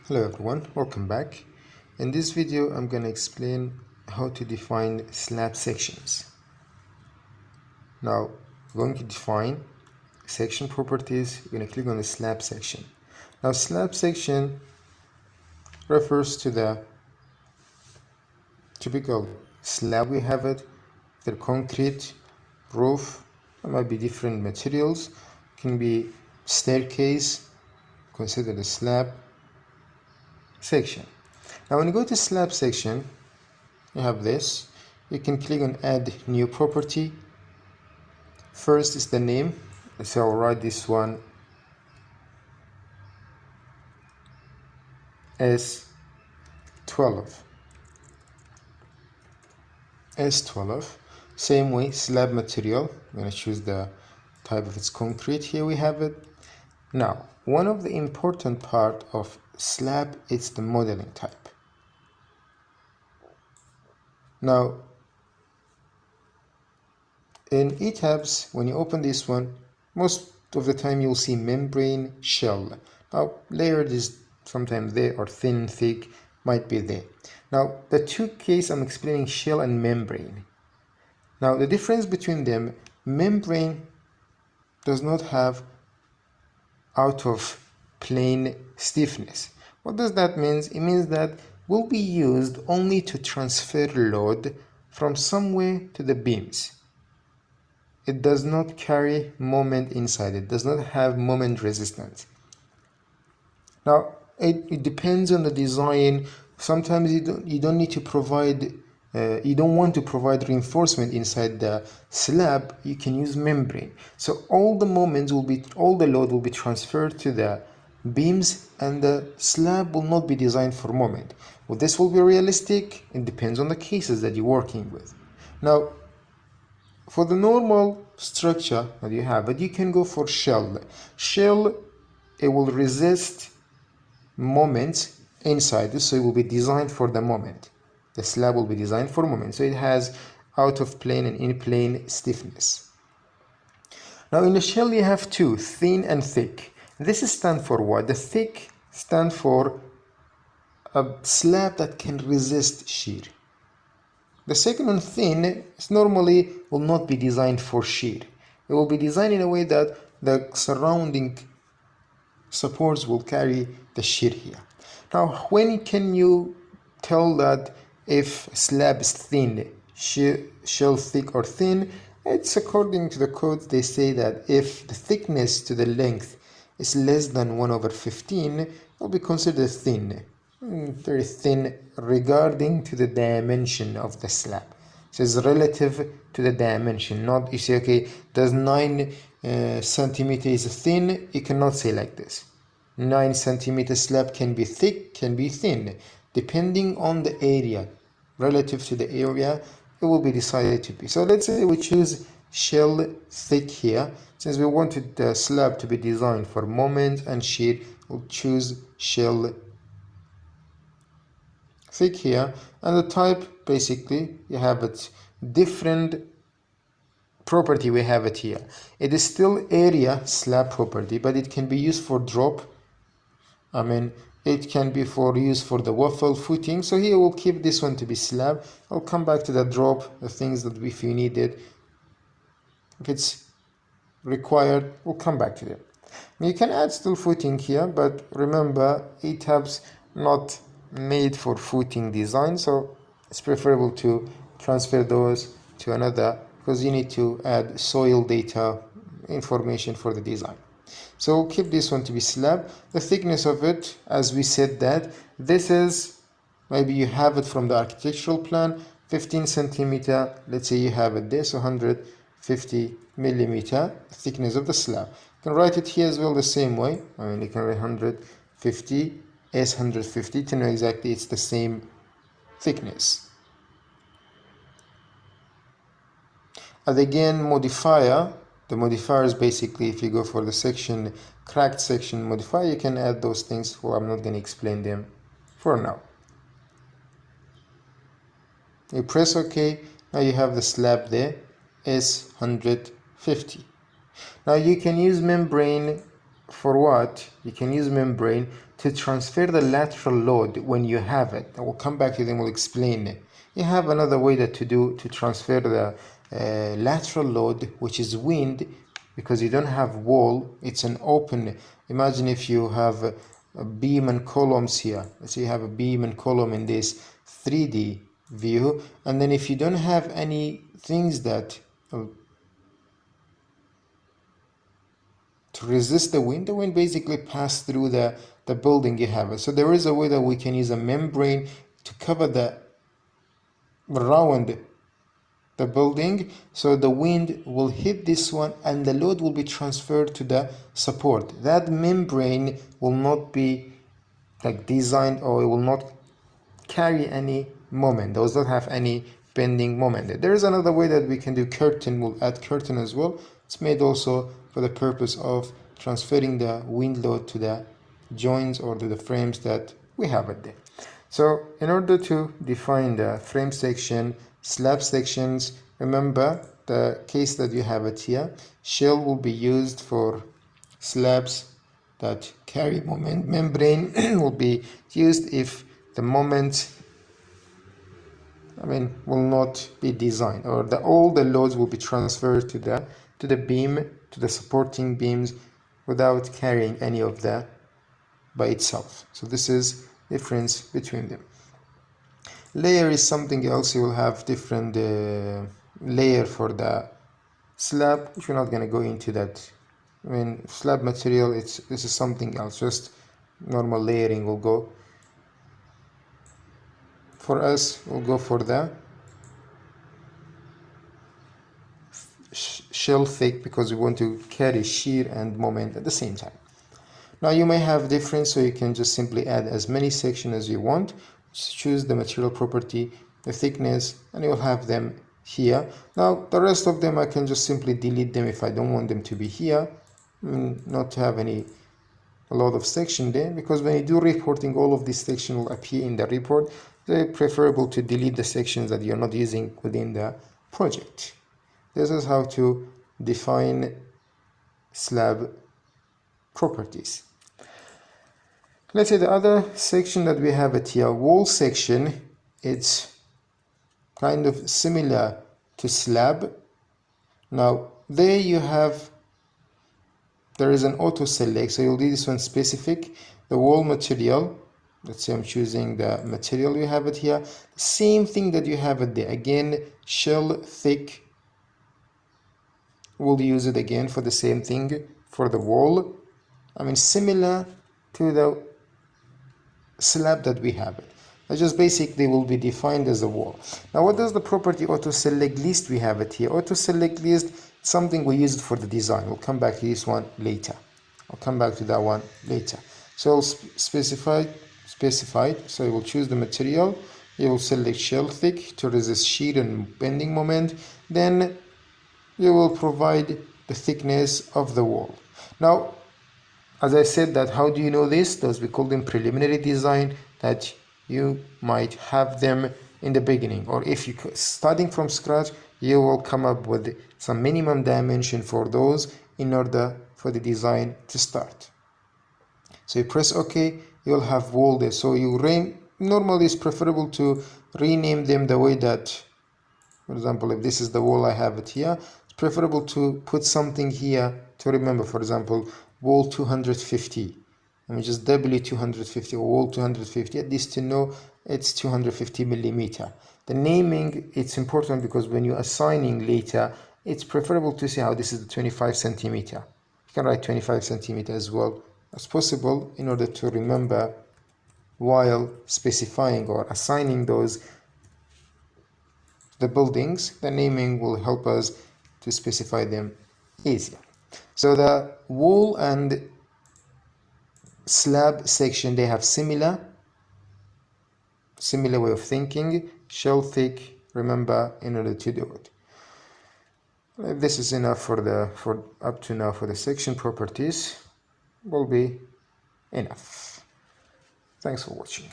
Hello everyone, welcome back. In this video I'm going to explain how to define slab sections. Now we're going to define section properties. We're going to click on the slab section. Now slab section refers to the typical slab we have it, the concrete roof. There might be different materials, can be staircase, consider the slab section. Now when you go to slab section, you have this. You can click on add new property. First is the name, so I'll write this one S12. Same way, slab material, I'm going to choose the type of its concrete. Here we have it. Now one of the important part of slab is the modeling type. Now in Etabs, when you open this one, most of the time you'll see membrane, shell. Now layered is sometimes there, or thin, thick, might be there. Now the two cases I'm explaining shell and membrane. Now the difference between them, membrane does not have out of plane stiffness. What does that mean? It means that will be used only to transfer load from somewhere to the beams. It does not carry moment inside. It does not have moment resistance. Now it depends on the design. Sometimes you don't need to provide you don't want to provide reinforcement inside the slab. You can use membrane. So all the load will be transferred to the beams, and the slab will not be designed for moment. Well, this will be realistic. It depends on the cases that you're working with. Now, for the normal structure that you have, but you can go for shell. Shell, it will resist moments inside, so it will be designed for the moment. The slab will be designed for moment, so it has out of plane and in plane stiffness. Now in the shell you have two, thin and thick. This stands for what? The thick stands for a slab that can resist shear. The second one, thin, normally will not be designed for shear. It will be designed in a way that the surrounding supports will carry the shear here. Now when can you tell that if slab is thin, shell thick or thin? It's according to the codes. They say that if the thickness to the length is less than 1/15, it will be considered thin, very thin regarding to the dimension of the slab. So it's relative to the dimension, not you say, okay, does 9 centimeters is thin. You cannot say like this. 9 centimeter slab can be thick, can be thin, depending on the area. Relative to the area, it will be decided to be. So let's say we choose shell thick here. Since we wanted the slab to be designed for moment and shear, we'll choose shell thick here. And the type, basically, you have it different property. We have it here. It is still area slab property, but it can be used for drop. It can be used for the waffle footing. So here we'll keep this one to be slab. I'll come back to the drop, the things that if you need it, if it's required, we'll come back to them. You can add still footing here, but remember, Etabs not made for footing design, so it's preferable to transfer those to another, because you need to add soil data information for the design. So we'll keep this one to be slab. The thickness of it, as we said, that this is, maybe you have it from the architectural plan, 15 centimeter. Let's say you have it there, so 150 millimeter thickness of the slab. You can write it here as well the same way. You can write 150 S150 to know exactly it's the same thickness. And again, modifier. The modifier is basically, if you go for the section, cracked section modifier, you can add those things. Well, I'm not going to explain them for now. You press OK. Now you have the slab there, S150. Now you can use membrane for what? You can use membrane to transfer the lateral load when you have it. I will come back to them, we'll explain it. You have another way that to transfer the lateral load, which is wind, because you don't have wall, it's an open. Imagine if you have a beam and columns here. Let's say you have a beam and column in this 3D view, and then if you don't have any things that to resist the wind basically pass through the building you have. So there is a way that we can use a membrane to cover the around the building, so the wind will hit this one and the load will be transferred to the support. That membrane will not be like designed, or it will not carry any moment, does not have any bending moment. There is another way that we can do curtain. We'll add curtain as well. It's made also for the purpose of transferring the wind load to the joints or to the frames that we have it there. So in order to define the frame section, slab sections, remember the case that you have it here. Shell will be used for slabs that carry moment. Membrane will be used if the moment will not be designed, or all the loads will be transferred to the beam, to the supporting beams, without carrying any of that by itself. So this is difference between them. Layer is something else. You will have different layer for the slab, which we're not going to go into that. Slab material, this is something else. Just normal layering will go. For us, we'll go for the shell thick, because we want to carry shear and moment at the same time. Now you may have difference, so you can just simply add as many sections as you want. Just choose the material property, the thickness, and you will have them here. Now the rest of them I can just simply delete them if I don't want them to be here, not to have a lot of section there, because when you do reporting, all of these sections will appear in the report. It's preferable to delete the sections that you're not using within the project. This is how to define slab properties. Let's say the other section that we have it here, wall section. It's kind of similar to slab. Now there is an auto select, so you'll do this one specific. The wall material, let's say I'm choosing the material, you have it here. Same thing that you have it there. Again, shell thick. We'll use it again for the same thing for the wall. Similar to the slab that we have it. It's just basically will be defined as a wall. Now what does the property auto select list we have it here? Auto select list, something we use it for the design. We'll come back to this one later. I'll come back to that one later. So I'll specified. So you will choose the material. You will select shell thick to resist shear and bending moment. Then you will provide the thickness of the wall. Now, as I said, that how do you know this? Those we call them preliminary design, that you might have them in the beginning, or if you starting from scratch, you will come up with some minimum dimension for those in order for the design to start. So you press OK, you'll have wall there. So normally it's preferable to rename them the way that, for example, if this is the wall I have it here, it's preferable to put something here to remember. For example, wall 250. Let me just W250 or wall 250, at least to know it's 250 millimeter. The naming, it's important because when you're assigning later, it's preferable to see how this is the 25 centimeter. You can write 25 centimeter as well as possible in order to remember while specifying or assigning those the buildings. The naming will help us to specify them easier. So the wall and slab section, they have similar way of thinking. Shell thick, remember, in order to do it. This is enough for up to now for the section properties. Will be enough. Thanks for watching.